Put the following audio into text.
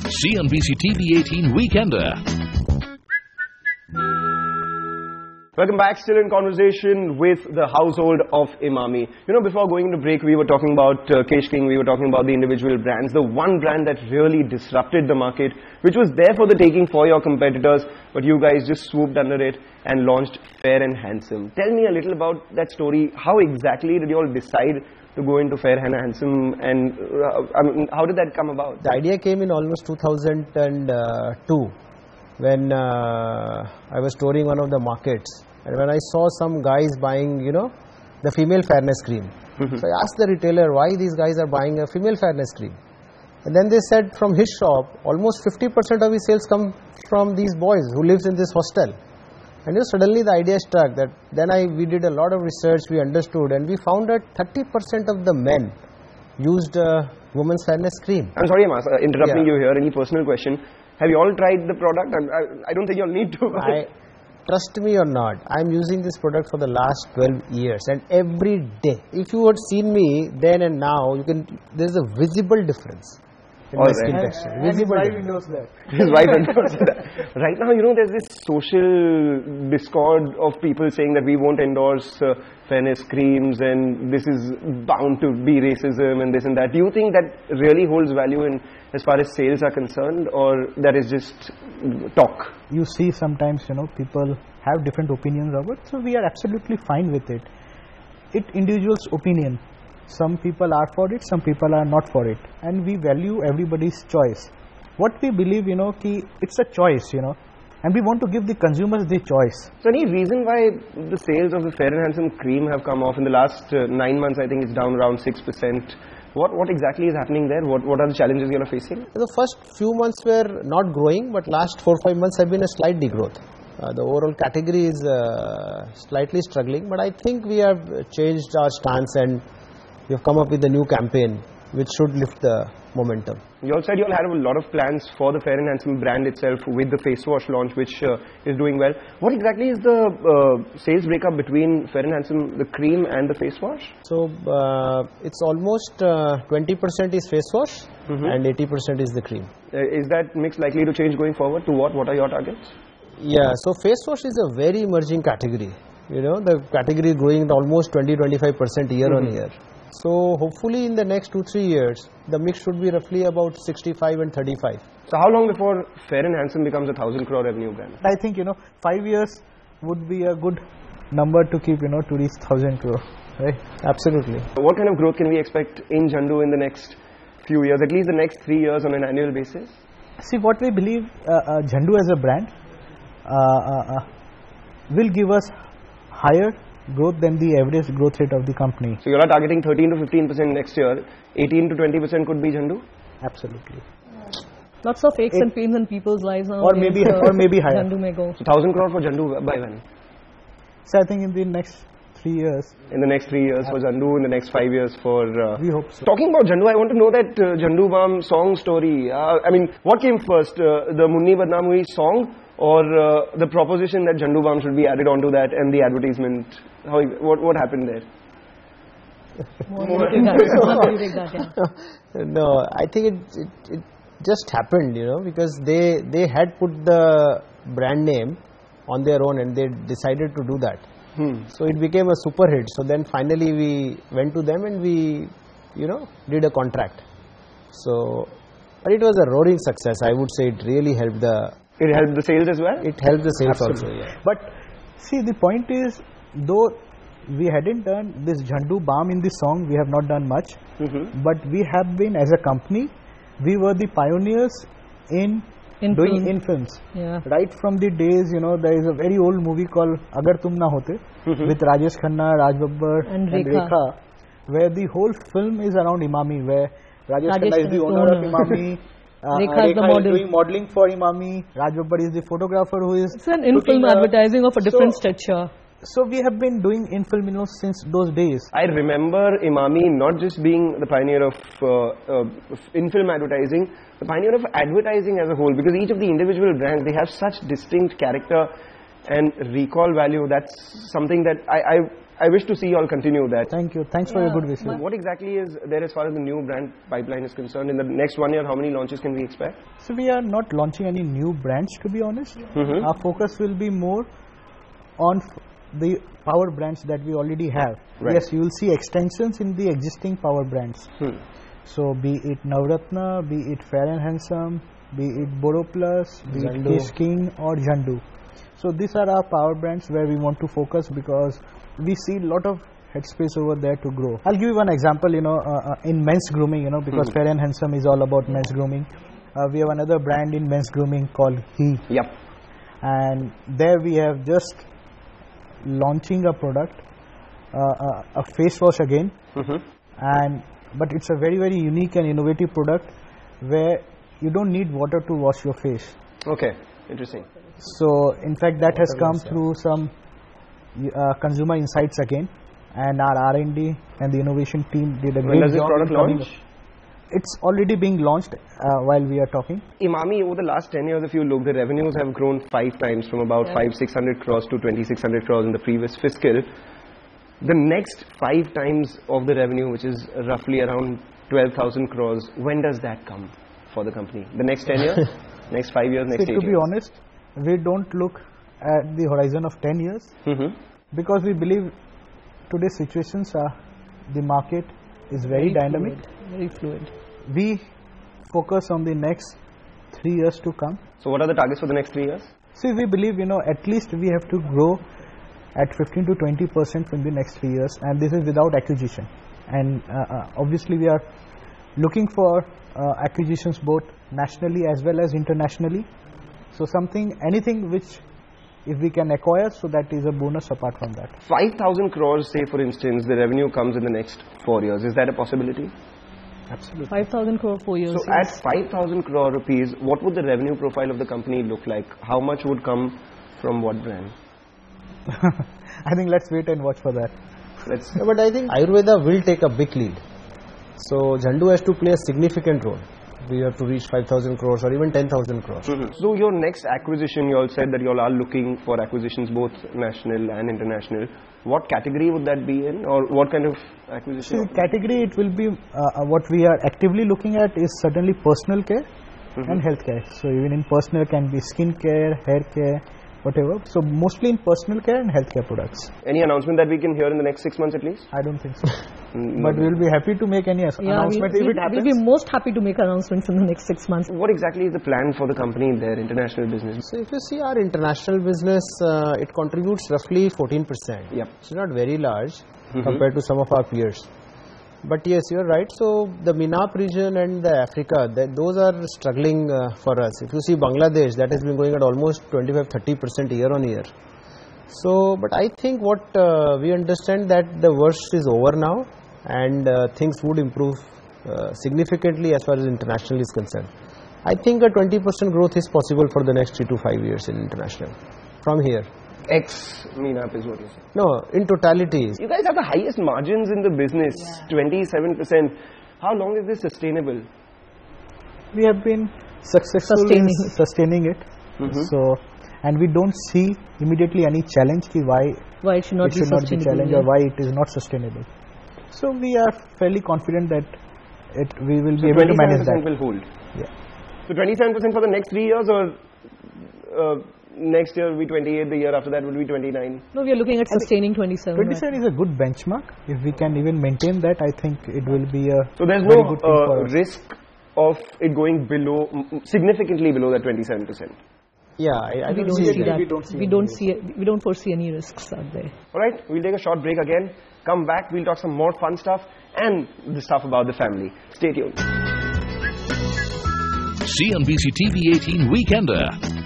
CNBC TV 18 Weekender. Welcome back. Still in conversation with the household of Emami. You know, before going into break, we were talking about Kesh King. We were talking about the individual brands. The one brand that really disrupted the market, which was there for the taking for your competitors, but you guys just swooped under it and launched Fair and Handsome. Tell me a little about that story. How exactly did you all decide to go into Fair and Handsome, and how did that come about? The idea came in almost 2002 when I was touring one of the markets. And when I saw some guys buying, the female fairness cream. So I asked the retailer why these guys are buying a female fairness cream. And then they said from his shop, almost 50% of his sales come from these boys who lives in this hostel. And suddenly the idea struck that then we did a lot of research, we understood, and we found that 30% of the men used women's fairness cream. I'm sorry, I'm interrupting you here. Any personal question? Have you all tried the product? I don't think you'll need to. Trust me or not, I'm using this product for the last 12 years and every day. If you had seen me then and now, there's a visible difference in my skin texture. His wife knows that. His wife knows that. Right now, there's this social discord of people saying that we won't endorse fairness creams and this is bound to be racism and this and that. Do you think that really holds value in as far as sales are concerned, or that is just talk? You see sometimes, people have different opinions of it, so we are absolutely fine with it. It individual's opinion. Some people are for it, some people are not for it, and we value everybody's choice. What we believe, it's a choice, and we want to give the consumers the choice. So any reason why the sales of the Fair and Handsome cream have come off in the last 9 months? I think it's down around 6%. What exactly is happening there? What are the challenges you are facing? The first few months were not growing, but last 4-5 months have been a slight degrowth. The overall category is slightly struggling, but I think we have changed our stance and we have come up with a new campaign which should lift the momentum. You all said you all had a lot of plans for the Fair and Handsome brand itself with the face wash launch, which is doing well. What exactly is the sales breakup between Fair and Handsome, the cream and the face wash? So it's almost 20% is face wash and 80% is the cream. Is that mix likely to change going forward? To what? What are your targets? Yeah, so face wash is a very emerging category. The category is growing at almost 20-25% year on year. So hopefully in the next 2-3 years, the mix should be roughly about 65 and 35. So how long before Fair and Handsome becomes a 1,000 crore revenue brand? I think, 5 years would be a good number to keep, to reach 1,000 crore, right? Absolutely. What kind of growth can we expect in Zandu in the next few years, at least the next 3 years on an annual basis? See, what we believe, Zandu as a brand will give us higher growth than the average growth rate of the company. So you are targeting 13 to 15% next year. 18 to 20% could be Zandu? Absolutely. Lots of aches and pains in people's lives now. Or maybe higher. Zandu may go. So 1,000 crore for Zandu by when? So I think in the next 3 years. In the next 3 years for Zandu, in the next 5 years for... we hope so. Talking about Zandu, I want to know that Zandu Balm song story. What came first? The Munni Badnaam Hui song, or the proposition that Zandu Balm should be added onto that and the advertisement? What happened there? No, I think it just happened, because they had put the brand name on their own and they decided to do that. So it became a super hit. So then finally we went to them and we, did a contract. So, but it was a roaring success. I would say it really helped It helped the sales as well? It helped the sales Absolutely. also, yeah. But see, the point is, though we hadn't done this Zandu Balm in the song, we have not done much. But we have been, as a company, we were the pioneers in doing in films. Yeah. Right from the days, there is a very old movie called Agar Tum Na Hote with Rajesh Khanna, Raj Babbar and Rekha, where the whole film is around Emami, where Rajesh Khanna is the owner of Emami. Rekha is doing modeling for Emami. Raj Babbar is the photographer who is... It's an in-film advertising of a different stature. So we have been doing in-film, since those days. I remember Emami not just being the pioneer of in-film advertising, the pioneer of advertising as a whole, because each of the individual brands, they have such distinct character and recall value. That's something that I wish to see you all continue that. Thank you. Thanks for your good wishes. What exactly is there as far as the new brand pipeline is concerned? In the next 1 year, how many launches can we expect? So we are not launching any new brands, to be honest. Our focus will be more on the power brands that we already have. Right. Yes, you will see extensions in the existing power brands. So be it Navratna, be it Fair and Handsome, be it Boro Plus, be it Zandu. Kesh King or Zandu. So these are our power brands where we want to focus because we see a lot of headspace over there to grow. I'll give you one example, in men's grooming, because Fair and Handsome is all about men's grooming. We have another brand in men's grooming called He. Yep. And there we have just launching a product, a face wash again, but it's a very, very unique and innovative product where you don't need water to wash your face. Okay, interesting. So in fact that has come through some consumer insights again, and our R&D and the innovation team did a When great does this job. product in coming launch? up. It's already being launched while we are talking. Emami, over the last 10 years, if you look, the revenues have grown 5 times from about 500-600 crores to 2,600 crores in the previous fiscal. The next 5 times of the revenue, which is roughly around 12,000 crores, when does that come for the company? The next 10 years? Next 5 years, next 8 See, years? to be honest, we don't look at the horizon of 10 years because we believe today's situations are, the market is very dynamic. Very fluid. We focus on the next 3 years to come. So what are the targets for the next 3 years? See, we believe, at least we have to grow at 15 to 20% in the next 3 years, and this is without acquisition. And obviously we are looking for acquisitions both nationally as well as internationally. So anything which if we can acquire, so that is a bonus apart from that. 5,000 crores, say for instance, the revenue comes in the next 4 years. Is that a possibility? Absolutely. 5,000 crore 4 years. So yes. at 5,000 crore rupees, what would the revenue profile of the company look like? How much would come from what brand? I think let's wait and watch for that. Yeah, but I think Ayurveda will take a big lead. So Zandu has to play a significant role. We have to reach 5,000 crores or even 10,000 crores. So your next acquisition, you all said that you all are looking for acquisitions both national and international. What category would that be in, or what kind of acquisition? See, category it will be what we are actively looking at is certainly personal care and healthcare. So even in personal can be skin care, hair care, whatever. So mostly in personal care and healthcare products. Any announcement that we can hear in the next 6 months at least? I don't think so. But we will be happy to make any announcement if it happens. We'll be most happy to make announcements in the next 6 months. What exactly is the plan for the company in their international business? So if you see our international business, it contributes roughly 14%. Yep. It's not very large compared to some of our peers. But yes, you are right. So the MENAP region and the Africa, those are struggling for us. If you see Bangladesh, that has been going at almost 25-30% year on year. So, but I think what we understand that the worst is over now, and things would improve significantly as far as international is concerned. I think a 20% growth is possible for the next 3 to 5 years in international from here. Ex-MENAP is what you say. No, in totality. You guys have the highest margins in the business, 27%. How long is this sustainable? We have been successful in sustaining it. So, and we don't see immediately any challenge ki why it should not be sustainable, challenged or why it is not sustainable. So we are fairly confident that we will be able to manage that. 27% will hold. Yeah. So 27% for the next 3 years, or next year will be 28, the year after that will be 29? No, we are looking at sustaining 27. 27 is a good benchmark. If we can even maintain that, I think it will be a So there's very no good thing for us. risk of it going below, significantly below that 27%. Yeah, I We don't don't see see that. that. We don't foresee any risks out there. Alright, we'll take a short break again. Come back, we'll talk some more fun stuff and the stuff about the family. Stay tuned. CNBC TV 18 Weekender.